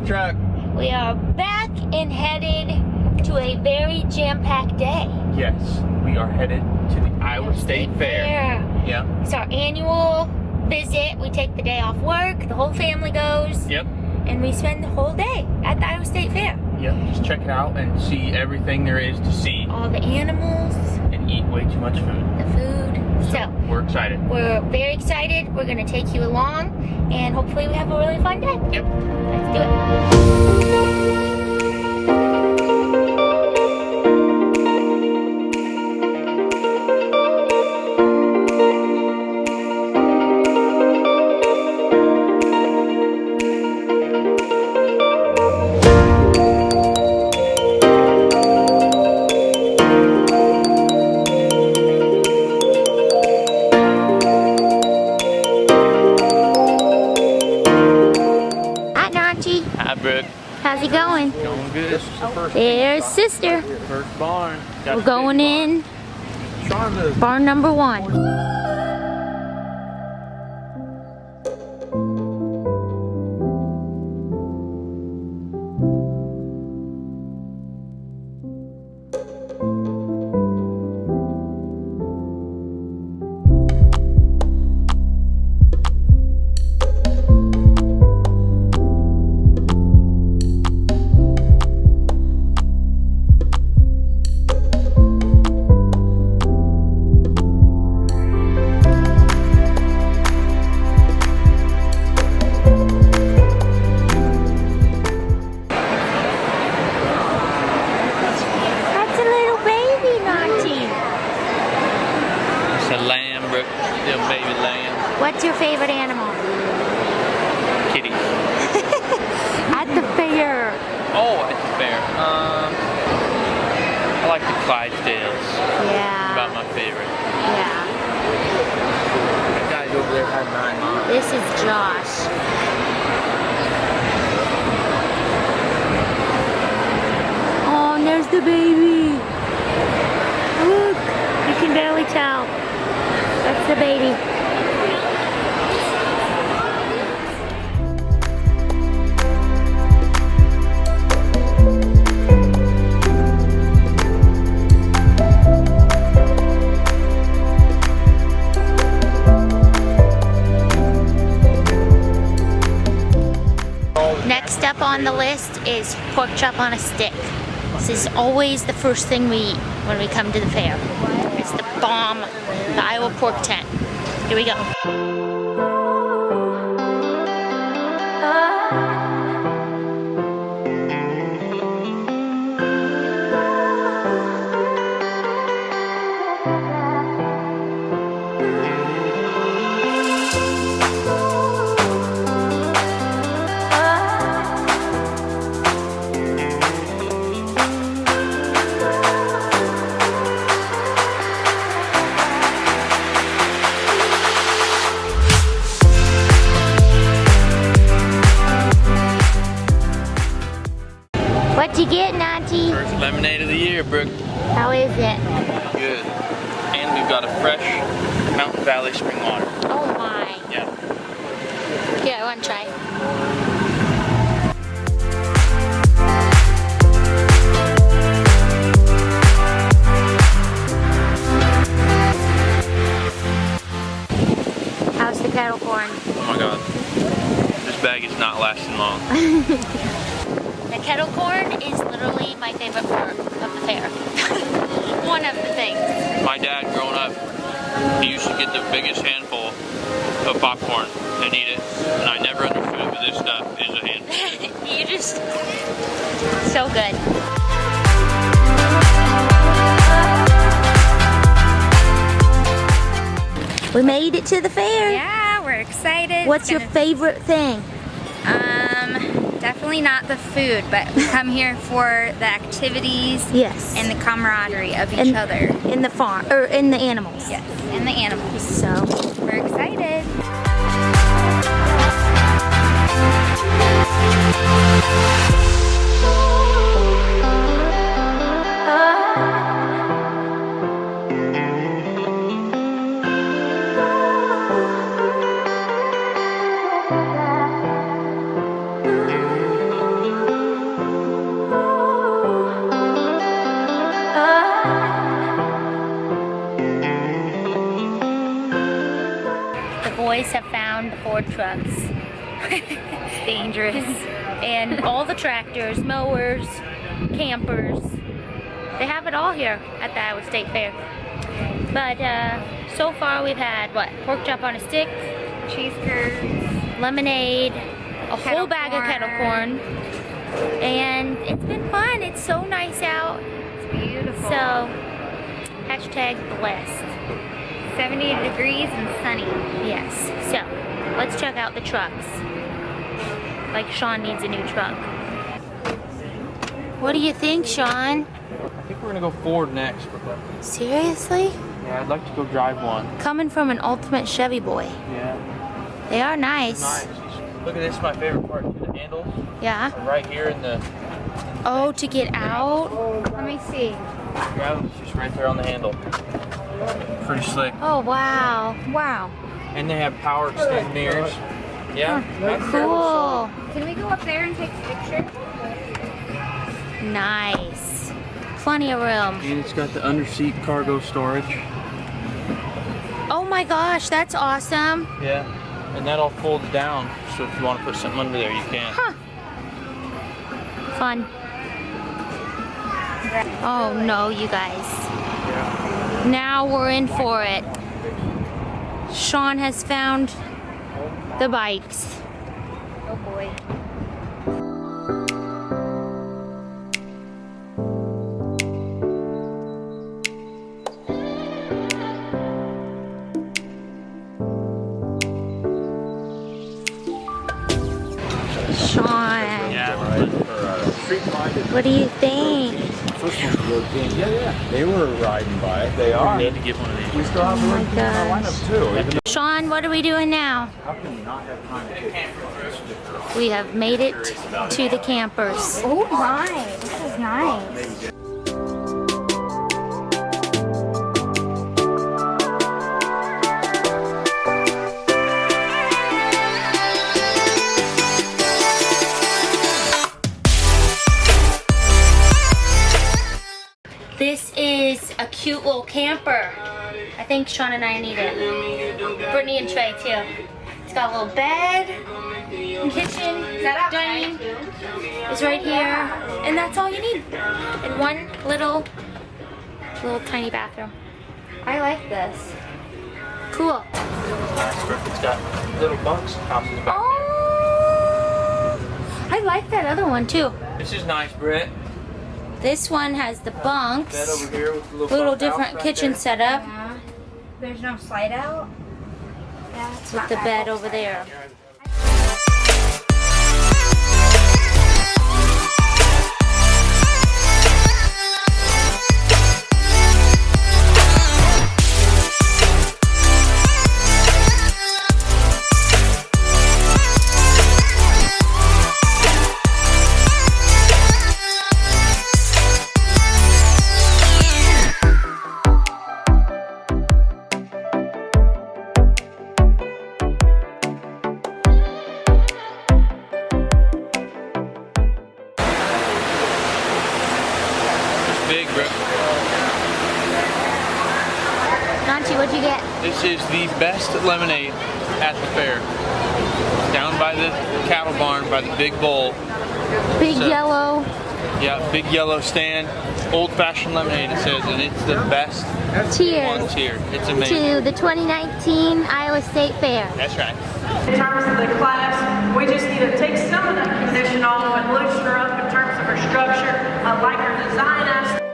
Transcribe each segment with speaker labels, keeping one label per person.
Speaker 1: truck.
Speaker 2: We are back and headed to a very jam-packed day.
Speaker 1: Yes, we are headed to the Iowa State Fair. Yep.
Speaker 2: It's our annual visit. We take the day off work, the whole family goes.
Speaker 1: Yep.
Speaker 2: And we spend the whole day at the Iowa State Fair.
Speaker 1: Yep, just check it out and see everything there is to see.
Speaker 2: All the animals.
Speaker 1: And eat way too much food.
Speaker 2: The food. So
Speaker 1: we're excited.
Speaker 2: We're very excited. We're going to take you along and hopefully we have a really fun day.
Speaker 1: Yep.
Speaker 2: Let's do it.
Speaker 1: Hi, Brooke.
Speaker 2: How's it going?
Speaker 1: Going good. This is the first
Speaker 2: There's sister.
Speaker 1: First barn.
Speaker 2: We're going in barn number 1.
Speaker 1: Baby lamb.
Speaker 2: What's your favorite animal?
Speaker 1: Kitty.
Speaker 2: At the fair.
Speaker 1: Oh, at the fair. I like the Clydesdales.
Speaker 2: Yeah.
Speaker 1: About my favorite.
Speaker 2: Yeah.
Speaker 1: That guy's over there had 9 miles.
Speaker 2: This is Josh. Oh, and there's the baby. Look, you can barely tell. That's the baby. Next up on the list is pork chop on a stick. This is always the first thing we eat when we come to the fair. It's the bomb, the Iowa pork tent. Here we go. What'd you get, Nanti?
Speaker 1: First lemonade of the year, Brooke.
Speaker 2: How is it?
Speaker 1: Good. And we've got a fresh Mountain Valley spring water.
Speaker 2: Oh my.
Speaker 1: Yeah.
Speaker 2: Here, I want to try. How's the kettle corn?
Speaker 1: Oh my god. This bag is not lasting long.
Speaker 2: The kettle corn is literally my favorite part of the fair. One of the things.
Speaker 1: My dad, growing up, he used to get the biggest handful of popcorn and eat it, and I never understood it, but this stuff is a handful.
Speaker 2: You just... so good. We made it to the fair.
Speaker 3: Yeah, we're excited.
Speaker 2: What's your favorite thing?
Speaker 3: Definitely not the food, but we come here for the activities.
Speaker 2: Yes.
Speaker 3: And the camaraderie of each other.
Speaker 2: In the farm, or in the animals.
Speaker 3: Yes, and the animals.
Speaker 2: So
Speaker 3: we're excited.
Speaker 2: Ford trucks.
Speaker 3: It's dangerous.
Speaker 2: And all the tractors, mowers, campers. They have it all here at the Iowa State Fair. But so far we've had what? Pork chop on a stick,
Speaker 3: Cheese curds,
Speaker 2: lemonade, a whole bag of kettle corn, and it's been fun. It's so nice out.
Speaker 3: It's beautiful.
Speaker 2: So hashtag blessed.
Speaker 3: 70 degrees and sunny.
Speaker 2: Yes. So let's check out the trucks. Like Sean needs a new truck. What do you think, Sean?
Speaker 1: I think we're gonna go Ford next.
Speaker 2: Seriously?
Speaker 1: Yeah, I'd like to go drive one.
Speaker 2: Coming from an ultimate Chevy boy.
Speaker 1: Yeah.
Speaker 2: They are nice.
Speaker 1: Nice. Look at this, my favorite part, the handles.
Speaker 2: Yeah.
Speaker 1: Are right here in the.
Speaker 2: Oh, to get out?
Speaker 3: Let me see.
Speaker 1: Yeah, it's just right there on the handle. Pretty slick.
Speaker 2: Oh, wow.
Speaker 3: Wow.
Speaker 1: And they have power extend mirrors. Yeah.
Speaker 2: Cool.
Speaker 3: Can we go up there and take a picture?
Speaker 2: Nice. Plenty of room.
Speaker 1: And it's got the under-seat cargo storage.
Speaker 2: Oh my gosh, that's awesome.
Speaker 1: Yeah. And that all folds down, so if you want to put something under there, you can.
Speaker 2: Huh. Fun. Oh no, you guys.
Speaker 1: Yeah.
Speaker 2: Now we're in for it. Sean has found the bikes.
Speaker 3: Oh boy.
Speaker 2: Sean,
Speaker 1: Yeah.
Speaker 2: what do you think?
Speaker 4: First one's real game. Yeah. They were riding by. They are.
Speaker 1: We had to get one of these.
Speaker 4: We still have
Speaker 2: Oh my
Speaker 4: one in our
Speaker 2: gosh.
Speaker 4: lineup too. Even
Speaker 2: Sean, what are we doing now?
Speaker 4: how can you not have time to take
Speaker 2: We have made it to the campers.
Speaker 3: Oh my, this is nice.
Speaker 2: This is a cute little camper. I think Sean and I need it. Brittany and Trey too. It's got a little bed, kitchen, dining is right here, and that's all you need. And one little tiny bathroom.
Speaker 3: I like this.
Speaker 2: Cool.
Speaker 1: It's got little bunks out in the back.
Speaker 2: Oh, I like that other one too.
Speaker 1: This is nice, Britt.
Speaker 2: This one has the bunks,
Speaker 1: Bed over here with the
Speaker 2: little
Speaker 1: bunk
Speaker 2: different
Speaker 1: out
Speaker 2: kitchen
Speaker 1: right
Speaker 2: setup
Speaker 3: Yeah. There's no slide out. Yeah, it's
Speaker 2: with
Speaker 3: not
Speaker 2: the
Speaker 3: bad.
Speaker 2: bed over there.
Speaker 1: Big, Brooke.
Speaker 2: Nanchi, what'd you get?
Speaker 1: This is the best lemonade at the fair. Down by the cattle barn, by the big bowl.
Speaker 2: Big
Speaker 1: So-
Speaker 2: yellow.
Speaker 1: Yeah, big yellow stand. Old-fashioned lemonade, it says, and it's the best
Speaker 2: Cheers
Speaker 1: ones here. It's amazing.
Speaker 2: to the 2019 Iowa State Fair.
Speaker 1: That's right.
Speaker 5: In terms of the class, we just need to take some of that condition off and loosen her up in terms of her structure. I like her design aspect.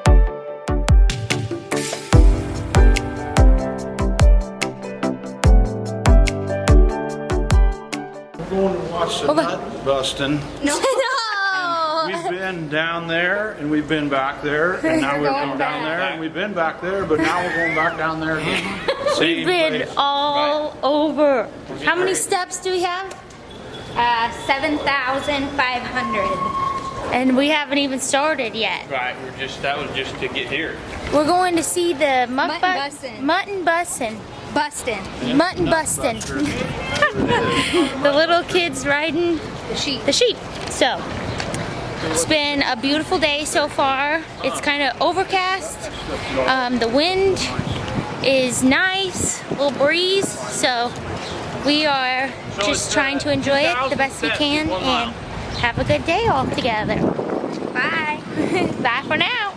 Speaker 4: going to watch the nut busting.
Speaker 2: No.
Speaker 4: We've been down there and we've been back there and now we're going down there and we've been back there, but now we're going back down there again.
Speaker 2: We've been all over. How many steps do we have?
Speaker 3: 7,500.
Speaker 2: And we haven't even started yet.
Speaker 1: Right, that was just to get here.
Speaker 2: We're going to see the
Speaker 3: Mutton bussin'.
Speaker 2: Mutton bussin'.
Speaker 3: Bustin'.
Speaker 2: Mutton bustin'. The little kids riding
Speaker 3: The sheep.
Speaker 2: the sheep. So, it's been a beautiful day so far. It's kind of overcast. The wind is nice, a little breeze. So, we are just trying to enjoy it the best we can and have a good day all together. Bye. Bye for now.